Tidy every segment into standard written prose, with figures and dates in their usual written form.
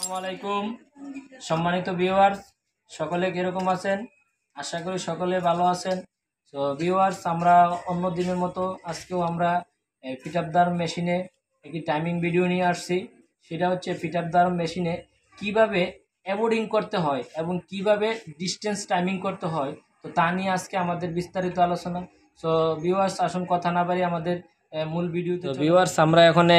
আসসালামু আলাইকুম সম্মানিত ভিউয়ার্স, সকলে কিরকম আছেন? আশা করি সকলে ভালো আছেন। তো ভিউয়ার্স, আমরা অন্য দিনের মতো আজকেও আমরা ফিট আপ দার মেশিনে একটি টাইমিং ভিডিও নিয়ে আসছি। সেটা হচ্ছে ফিট আপ দার মেশিনে কিভাবে অ্যাবোর্ডিং করতে হয় এবং কিভাবে ডিস্টেন্স টাইমিং করতে হয়, তো তা নিয়ে আজকে আমাদের বিস্তারিত আলোচনা। সো ভিউয়ার্স, আসুন কথা না বাড়ি আমাদের মূল ভিডিওতে। ভিউয়ার্স, আমরা এখানে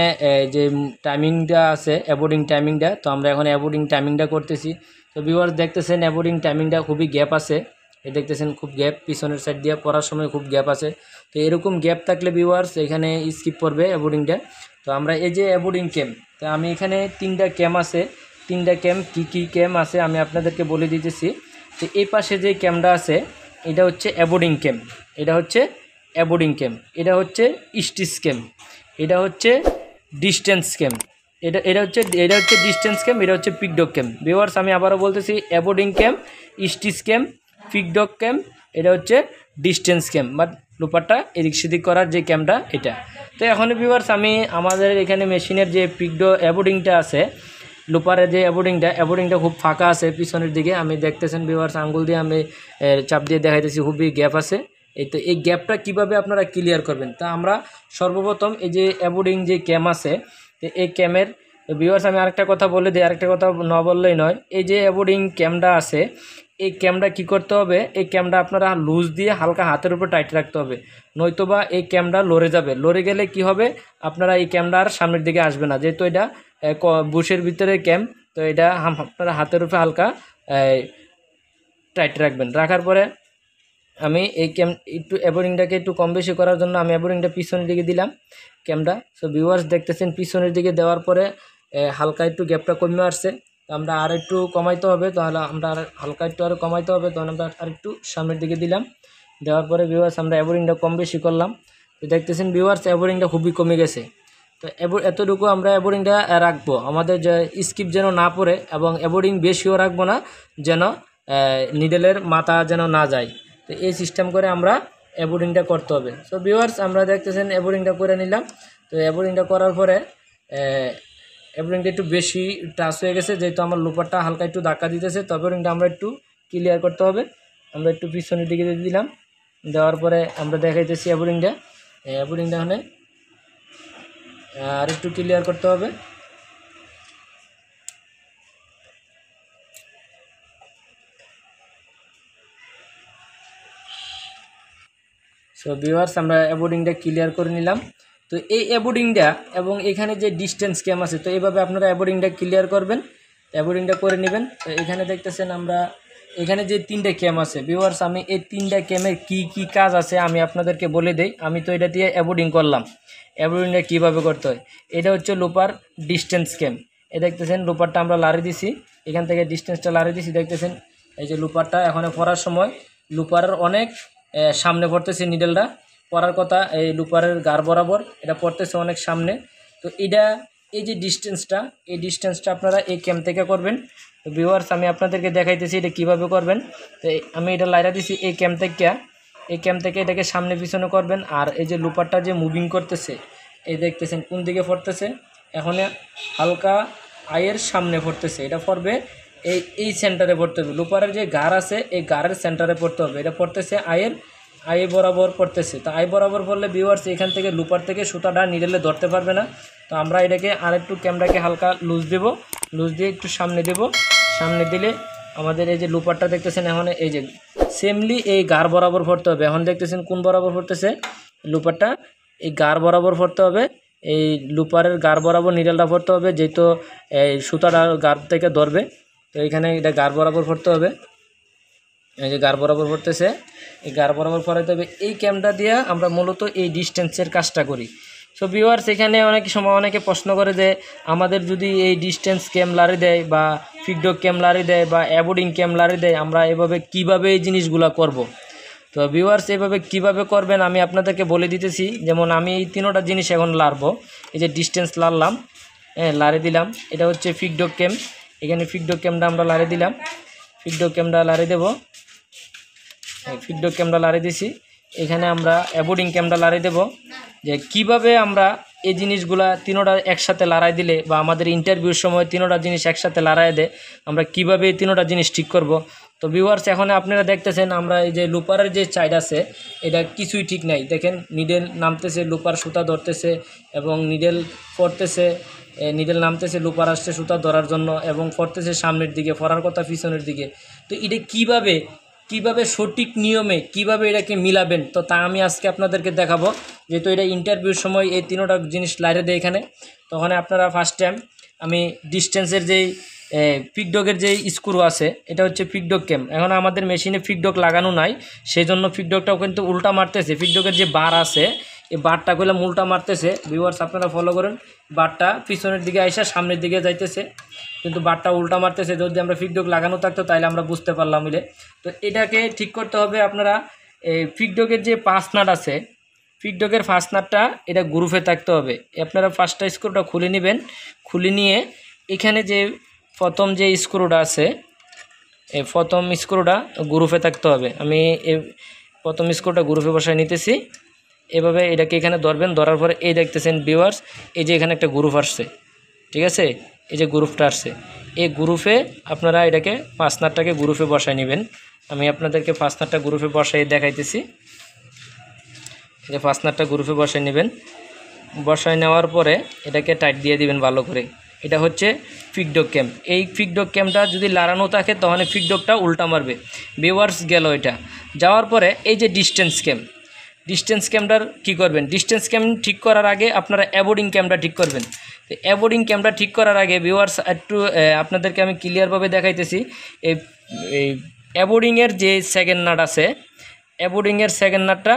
যে টাইমিংটা আছে অ্যাবোর্ডিং টাইমিংটা, তো আমরা এখন অ্যাবোর্ডিং টাইমিংটা করতেছি। তো ভিউয়ার্স দেখতেছেন অ্যাবোর্ডিং টাইমিংটা খুবই গ্যাপ আছে, এই দেখতেছেন খুব গ্যাপ, পিছনের সাইড দিয়ে পড়ার সময় খুব গ্যাপ আছে। তো এরকম গ্যাপ থাকলে ভিউয়ার্স এখানে স্কিপ করবে অ্যাবোর্ডিংটা। তো আমরা এই যে অ্যাবোর্ডিং ক্যাম, তো আমি এখানে তিনটা ক্যাম আছে, তিনটা ক্যাম কী ক্যাম আছে আমি আপনাদেরকে বলে দিতেছি। তো এই পাশে যে ক্যামটা আছে এটা হচ্ছে অ্যাবোর্ডিং ক্যাম, এটা হচ্ছে অ্যাবোর্ডিং ক্যাম্প, এটা হচ্ছে স্টিচ ক্যাম্প, এটা হচ্ছে ডিস্টেন্স ক্যাম্প, এটা হচ্ছে ডিস্টেন্স ক্যাম্প, এটা হচ্ছে পিকডগ ক্যাম্প। ভিউয়ার্স, আমি আবারও বলতেছি, অ্যাবোর্ডিং ক্যাম্প, স্টিচ ক্যাম্প, পিকডগ ক্যাম্প, এটা হচ্ছে ডিস্টেন্স ক্যাম্প বা লুপারটা এদিক সেদিক করার যে ক্যাম্পটা এটা। তো এখন ভিউয়ার্স, আমি আমাদের এখানে মেশিনের যে অ্যাবোর্ডিংটা আছে, লুপারের যে অ্যাবোর্ডিংটা খুব ফাঁকা আছে পিছনের দিকে, আমি দেখতেছেন ভিউয়ার্স, আঙ্গুল দিয়ে আমি চাপ দিয়ে দেখাইতেছি খুবই গ্যাপ আছে। তো এই গ্যাপটা কিভাবে আপনারা ক্লিয়ার করবেন, তা আমরা সর্বপ্রথম এই যে অ্যাবোর্ডিং যে ক্যাম আছে, তো এই ক্যামের ভিউয়ার্স আমি আরেকটা কথা বলে দিই, আরেকটা কথা না বললেই নয়। এই যে অ্যাবোর্ডিং ক্যামটা আছে, এই ক্যামটা কি করতে হবে, এই ক্যামটা আপনারা লুজ দিয়ে হালকা হাতের উপর টাইট রাখতে হবে, নয়তোবা এই ক্যামটা লড়ে যাবে। লড়ে গেলে কি হবে, আপনারা এই ক্যামটা আর সামনের দিকে আসবে না, যেহেতু এটা বুশের ভিতরে ক্যাম। তো এটা আপনারা হাতের উপরে হালকা টাইট রাখবেন। রাখার পরে আমি এই একটু অ্যাবোর্ডিংটাকে একটু কম বেশি করার জন্য আমি অ্যাবোর্ডিংটা পিছনের দিকে দিলাম ক্যামটা। সো ভিউয়ার্স দেখতেছেন পিছনের দিকে দেওয়ার পরে হালকা একটু গ্যাপটা কমে আসছে। তো আমরা আর একটু কমাইতে হবে, তাহলে আমরা আর হালকা একটু আরও কমাইতে হবে, তখন আমরা আর একটু সামনের দিকে দিলাম। দেওয়ার পরে ভিউয়ার্স আমরা অ্যাবোর্ডিংটা কম বেশি করলাম। তো দেখতেছেন ভিউয়ার্স অ্যাবোর্ডিংটা খুবই কমে গেছে। তো এতটুকু আমরা অ্যাবোর্ডিংটা রাখবো, আমাদের যে স্কিপ যেন না পড়ে, এবং অ্যাবোর্ডিং বেশিও রাখবো না, যেন নিডেলের মাথা যেন না যায়। তো এই সিস্টেম করে আমরা অ্যাবোর্ডিংটা করতে হবে। সো ভিউয়ার্স, আমরা দেখতেছেন অ্যাবোর্ডিংটা করে নিলাম। তো অ্যাবোর্ডিংটা করার পরে অ্যাবোর্ডিংটা একটু বেশি টাচ হয়ে গেছে, যেহেতু আমার লুপারটা হালকা একটু ধাক্কা দিতেছে, তো অ্যাবোর্ডিংটা আমরা একটু ক্লিয়ার করতে হবে। আমরা একটু পিছনের দিকে দিয়ে দিলাম, দেওয়ার পরে আমরা দেখাইতেছি অ্যাবোর্ডিংটা ওখানে আর একটু ক্লিয়ার করতে হবে। সো ভিউয়ার্স, আমরা অ্যাবোর্ডিংটা ক্লিয়ার করে নিলাম। তো এই অ্যাবোর্ডিংটা এবং এখানে যে ডিস্টেন্স ক্যাম আছে, তো এইভাবে আপনারা অ্যাবোর্ডিংটা ক্লিয়ার করবেন, অ্যাবোর্ডিংটা করে নেবেন। তো এখানে দেখতেছেন আমরা এখানে যে তিনটা ক্যাম আছে ভিউয়ার্স, আমি এই তিনটা ক্যামের কি কাজ আছে আমি আপনাদেরকে বলে দেই। আমি তো এটা দিয়ে অ্যাবোর্ডিং করলাম, অ্যাবোর্ডিংটা কীভাবে করতে হয়। এটা হচ্ছে লুপার ডিস্টেন্স ক্যাম। এ দেখতেছেন লুপারটা আমরা লাড়ি দিছি, এখান থেকে ডিস্টেন্সটা লাড়ি দিছি। দেখতেছেন এই যে লুপারটা এখন পড়ার সময় লুপারের অনেক সামনে পড়তেছে, নিডেলটা পড়ার কথা এই লুপারের গার বরাবর, এটা পড়তেছে অনেক সামনে। তো এই যে ডিস্টেন্সটা, এই ডিস্টেন্সটা আপনারা এই ক্যাম্প থেকে করবেন। তো ভিউয়ার্স, আমি আপনাদেরকে দেখাইতেছি এটা কীভাবে করবেন। তো আমি এটা লাইরা দিছি এই ক্যাম্প থেকে এটাকে সামনে পিছনে করবেন। আর এই যে লুপারটা যে মুভিং করতেছে, এই দেখতেছেন কোন দিকে পড়তেছে, এখন হালকা আয়ের সামনে পড়তেছে, এটা পড়বে এই সেন্টারে পড়তে হবে। লুপারের যে গার আছে এই গারের সেন্টারে পড়তে হবে, এটা পড়তেছে আই বরাবর পড়তেছে। তো আই বরাবর পড়লে ভিউয়ার্স এখান থেকে লুপার থেকে সুতাটা নিডেলে ধরতে পারবে না। তো আমরা এটাকে আরেকটু ক্যামেরাকে হালকা লুজ দিয়ে একটু সামনে দেব। সামনে দিলে আমাদের এই যে লুপারটা দেখতেছেন এখন এই যে সেমলি এই গার বরাবর পড়তে হবে। এখন দেখতেছেন কোন বরাবর পড়তেছে, লুপারটা এই গার বরাবর পড়তে হবে, এই লুপারের গার বরাবর নিডেলটা পড়তে হবে, যেহেতু এই সুতাটা গার থেকে ধরবে। তো এখানে এটা গার বরাবর পড়তে হবে, এই যে গার বরাবর পড়তেছে, এই গার বরাবর পড়াইতে হবে। এই ক্যামটা দিয়ে আমরা মূলত এই ডিস্টেন্সের কাজটা করি। সো ভিউয়ার্স, এখানে অনেক সময় অনেকে প্রশ্ন করে যে আমাদের যদি এই ডিস্টেন্স ক্যাম লারি দেয় বা ফিডডগ ক্যাম লারি দেয় বা অ্যাবোর্ডিং ক্যাম লারি দেয়, আমরা এভাবে কিভাবে এই জিনিসগুলো করব। তো ভিউয়ার্স, এভাবে কিভাবে করবেন আমি আপনাদেরকে বলে দিতেছি। যেমন আমি এই তিনোটা জিনিস এখন লারবো, এই যে ডিস্টেন্স লারলাম, লারি দিলাম, এটা হচ্ছে ফিডডগ ক্যাম। এখানে ফিডডগ ক্যামটা আমরা লারি দিলাম, ফিডডগ ক্যামটা লারি দেব, ফিডডগ ক্যামটা লারি দিছি। এখানে আমরা অ্যাবোর্ডিং ক্যামটা লারি দেব, যে কিভাবে আমরা এই জিনিসগুলা তিনোটা একসাথে লড়াই দিলে বা আমাদের ইন্টারভিউর সময় তিনোটা জিনিস একসাথে লড়াই দেয় আমরা কিভাবে এই তিনোটা জিনিস ঠিক করব। তো ভিউয়ার্স এখন আপনারা দেখতেছেন আমরা এই যে লুপারের যে সাইড আছে এটা কিছুই ঠিক নাই, দেখেন নিডেল নামতেছে, লুপার সুতা ধরতেছে এবং নিডেল পড়তেছে, নিডেল নামতেছে, লুপার আসছে সুতা ধরার জন্য এবং পড়তেছে সামনের দিকে, পড়ার কথা পিছনের দিকে। তো এটা কিভাবে সঠিক নিয়মে কিভাবে এটাকে মিলাবেন, তো তা আমি আজকে আপনাদেরকে দেখাবো। যেহেতু এটা ইন্টারভিউর সময় এই তিনোটা জিনিস লাইরে দেয় এখানে, তখন আপনারা ফার্স্ট টাইম আমি ডিস্টেন্সের যেই পিকডকের যেই স্ক্রু আছে এটা হচ্ছে পিকডক ক্যাম্প। এখন আমাদের মেশিনে পিকডক লাগানো নাই, সেই জন্য পিকডকটাও কিন্তু উল্টা মারতেছে। পিকডকের যে বার আছে এই বারটা করলাম উল্টা মারতেছে। ভিউয়ার্স আপনারা ফলো করেন, বারটা পিছনের দিকে আইসা সামনের দিকে যাইতেছে, কিন্তু বারটা উল্টা মারতেছে। যদি আমরা পিকডক লাগানো থাকতো তাহলে আমরা বুঝতে পারলাম মিলে। তো এটাকে ঠিক করতে হবে। আপনারা এই পিকডকের যে পাঁচ নাট আছে, পিকডকের ফার্স্ট নাটটা এটা গ্রুপে থাকতে হবে। আপনারা ফার্স্টটা স্ক্রুটা খুলে নেবেন, খুলে নিয়ে এখানে যে প্রথম যে স্ক্রুটা আছে এই প্রথম স্ক্রুটা গ্রুপে থাকতে হবে। আমি এই প্রথম স্ক্রুটা গ্রুপে বসায় নিতেছি। এভাবে এটাকে এখানে ধরবেন, ধরার পরে এই দেখতেছেন ভিউয়ার্স এই যে এখানে একটা গ্রুপ আসছে, ঠিক আছে, এই যে গ্রুপটা আসছে, এই গ্রুপে আপনারা এটাকে পাঁচ নাটটাকে গ্রুপে বসায় নেবেন। আমি আপনাদেরকে পাঁচ নাটটা গ্রুপে বসাই দেখাইতেছি। যে পাঁচ নাটটা গ্রুপে বসায় নেবেন, বসায় নেওয়ার পরে এটাকে টাইট দিয়ে দিবেন ভালো করে। এটা হচ্ছে পিকডক ক্যাম্প। এই পিকডক ক্যাম্পটা যদি লাড়ানো থাকে তখন পিকডকটা উল্টা মারবে। ভিউয়ার্স গেল এটা যাওয়ার পরে এই যে ডিস্টেন্স ক্যাম্পটার কী করবেন, ডিস্টেন্স ক্যাম্প ঠিক করার আগে আপনারা অ্যাবোর্ডিং ক্যাম্পটা ঠিক করবেন। তো অ্যাবোর্ডিং ক্যাম্পটা ঠিক করার আগে ভিউয়ার্স একটু আপনাদেরকে আমি ক্লিয়ারভাবে দেখাইতেছি। এই অ্যাবোর্ডিংয়ের যে সেকেন্ড নাট আছে, অ্যাবোর্ডিংয়ের সেকেন্ড নাটটা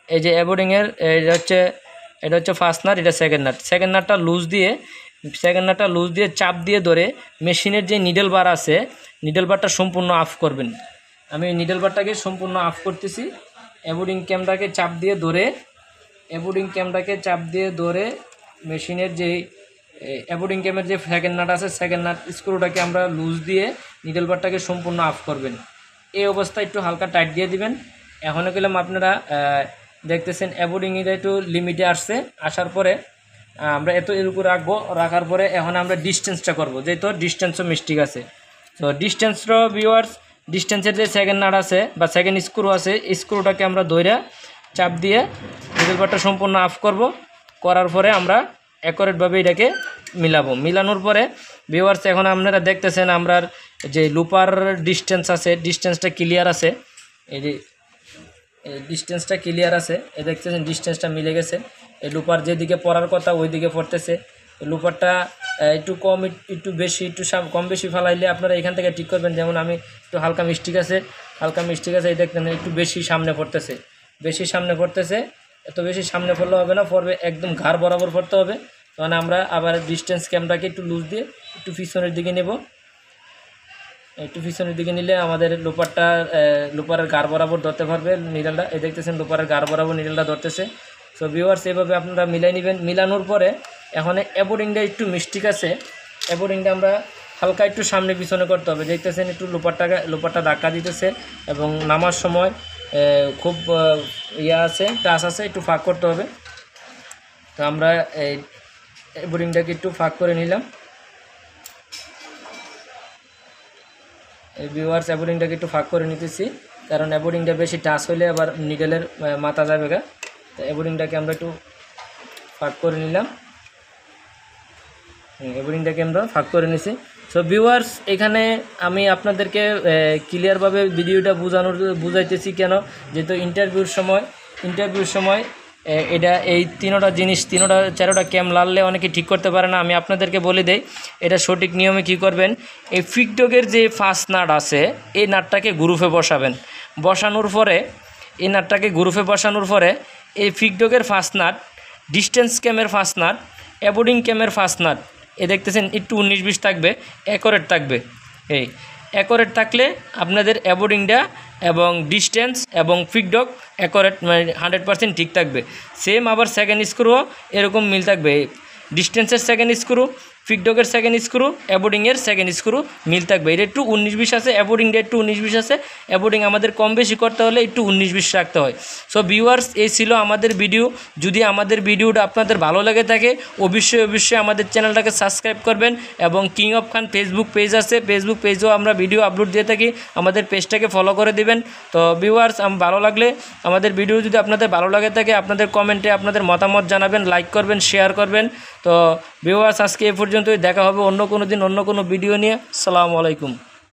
এই যে অ্যাবোর্ডিংয়ের এটা হচ্ছে ফার্স্ট নাট, এটা সেকেন্ড নাটটা লুজ দিয়ে চাপ দিয়ে ধরে মেশিনের যে নিডেল বার আছে নিডেল বারটা সম্পূর্ণ অফ করবেন। আমি নিডেল বারটাকে সম্পূর্ণ অফ করতেছি। অ্যাবোর্ডিং ক্যাম্পটাকে চাপ দিয়ে ধরে মেশিনের যে অ্যাবোর্ডিং ক্যাম্পের যে সেকেন্ড নাট আছে সেকেন্ড নাট স্ক্রুটাকে আমরা লুজ দিয়ে নিডেল বারটাকে সম্পূর্ণ অফ করবেন। এই অবস্থায় একটু হালকা টাইট দিয়ে দিবেন। এখনও গেলাম আপনারা দেখতেছেন অ্যাবোর্ডিংটা একটু লিমিটে আসছে, আসার পরে আমরা এরকম রাখার পরে এখন আমরা ডিস্টেন্সটা করব, যেহেতু ডিস্টেন্সও মিস্টেক আছে। তো ডিস্টেন্সটাও ভিউয়ার্স ডিস্টেন্সের যে সেকেন্ড নাট আছে বা সেকেন্ড স্ক্রু আছে স্ক্রুটাকে আমরা ধরে চাপ দিয়ে নিডেল বারটা সম্পূর্ণ অফ করার পরে আমরা অ্যাকুরেটভাবে এটাকে মিলানোর পরে ভিউয়ার্স এখন আপনারা দেখতেছেন আমরা যে লুপার ডিস্টেন্স আছে ডিস্টেন্সটা ক্লিয়ার আছে। এই যে ডিস্টেন্সটা ক্লিয়ার আছে, এই দেখতেছেন ডিস্টেন্সটা মিলে গেছে। এই লুপার যেদিকে পড়ার কথা ওই দিকে পড়তেছে। লুপারটা একটু কম একটু বেশি কম বেশি ফেলাইলে আপনারা এখান থেকে ঠিক করবেন। যেমন আমি একটু হালকা মিস্টেক আছে এই দেখতেন একটু বেশি সামনে পড়তেছে, এত বেশি সামনে পড়লে হবে না, পড়বে একদম ঘাড় বরাবর পড়তে হবে। তখন আমরা আবার ডিস্টেন্স ক্যাম্পটাকে একটু লুজ দিয়ে একটু পিছনের দিকে নেব। একটু পিছনের দিকে নিলে আমাদের লুপারের গার বরাবর ধরতে পারবে নিডেলটা। এই দেখতেছেন লুপারের গার বরাবর নিডেলটা ধরতেছে। সো ভিউয়ার্স এইভাবে আপনারা মিলাই নেবেন। মিলানোর পরে এখন অ্যাবোর্ডিংটা একটু মিস্টেক আছে, অ্যাবোর্ডিংটা আমরা হালকা একটু সামনে পিছনে করতে হবে। দেখতেছেন একটু লুপারটা ধাক্কা দিতেছে এবং নামার সময় খুব টাচ আছে, একটু ফাঁক করতে হবে। তো আমরা এই অ্যাবোর্ডিংটাকে একটু ফাঁক করে নিলাম। এই ভিউয়ার্স অ্যাবোর্ডিংটাকে একটু ফাঁক করে নিতেছি, কারণ অ্যাবোর্ডিংটা বেশি টাচ হলে আবার নিডেলের মাথা যাবে গা। তো অ্যাবোর্ডিংটাকে আমরা একটু ফাঁক করে নিলাম, অ্যাবোর্ডিংটাকে আমরা ফাঁক করে নিছি। সো ভিউয়ার্স এখানে আমি আপনাদেরকে ক্লিয়ারভাবে ভিডিওটা বুঝাইতেছি কেন, যেহেতু ইন্টারভিউর সময় এটা এই চারোটা ক্যাম্প লাড়লে অনেকে ঠিক করতে পারে না। আমি আপনাদেরকে বলে দেই এটা সঠিক নিয়মে কি করবেন। এই পিকডকের যে ফার্স্ট নাট আছে এই নাটটাকে গ্রুপে বসানোর পরে এই পিকডকের ফার্স্ট নাট, ডিস্টেন্স ক্যামের ফার্স্ট নাট, অ্যাবোর্ডিং ক্যামের ফার্স্ট নাট এ দেখতেছেন একটু 19-20 থাকবে, অ্যাকুরেট থাকবে। এই অ্যাকুরেট থাকলে আপনাদের অ্যাবোর্ডিংটা এবং ডিস্টেন্স এবং পিকডক অ্যাকুরেট 100% ঠিক থাকবে। সেম আবার সেকেন্ড স্ক্রুও এরকম মিল থাকবে। ডিস্টেন্সের সেকেন্ড স্ক্রু, ফিকডকের সেকেন্ড স্ক্রু অ্যাবোর্ডিংয়ের সেকেন্ড স্ক্রু মিল থাকবে। এটা একটু 19-20 আছে, অ্যাবোর্ডিংটা একটু 19-20 আছে। অ্যাবোর্ডিং আমাদের কম বেশি করতে হলে একটু 19-20 রাখতে হয়। সো ভিউয়ার্স, এই ছিল আমাদের ভিডিও। যদি আমাদের ভিডিওটা আপনাদের ভালো লেগে থাকে অবশ্যই আমাদের চ্যানেলটাকে সাবস্ক্রাইব করবেন এবং king of Khan Facebook page আছে, ফেসবুক পেজেও আমরা ভিডিও আপলোড দিয়ে থাকি, আমাদের পেজটাকে ফলো করে দিবেন। তো ভিউয়ার্স, ভালো লাগলে আমাদের ভিডিও যদি আপনাদের ভালো লাগে থাকে আপনাদের কমেন্টে আপনাদের মতামত জানাবেন, লাইক করবেন, শেয়ার করবেন। তো ভিউয়ার্স, আজকে এই পর্যন্তই, দেখা হবে অন্য কোনো দিন অন্য কোনো ভিডিও নিয়ে। আসসালামু আলাইকুম।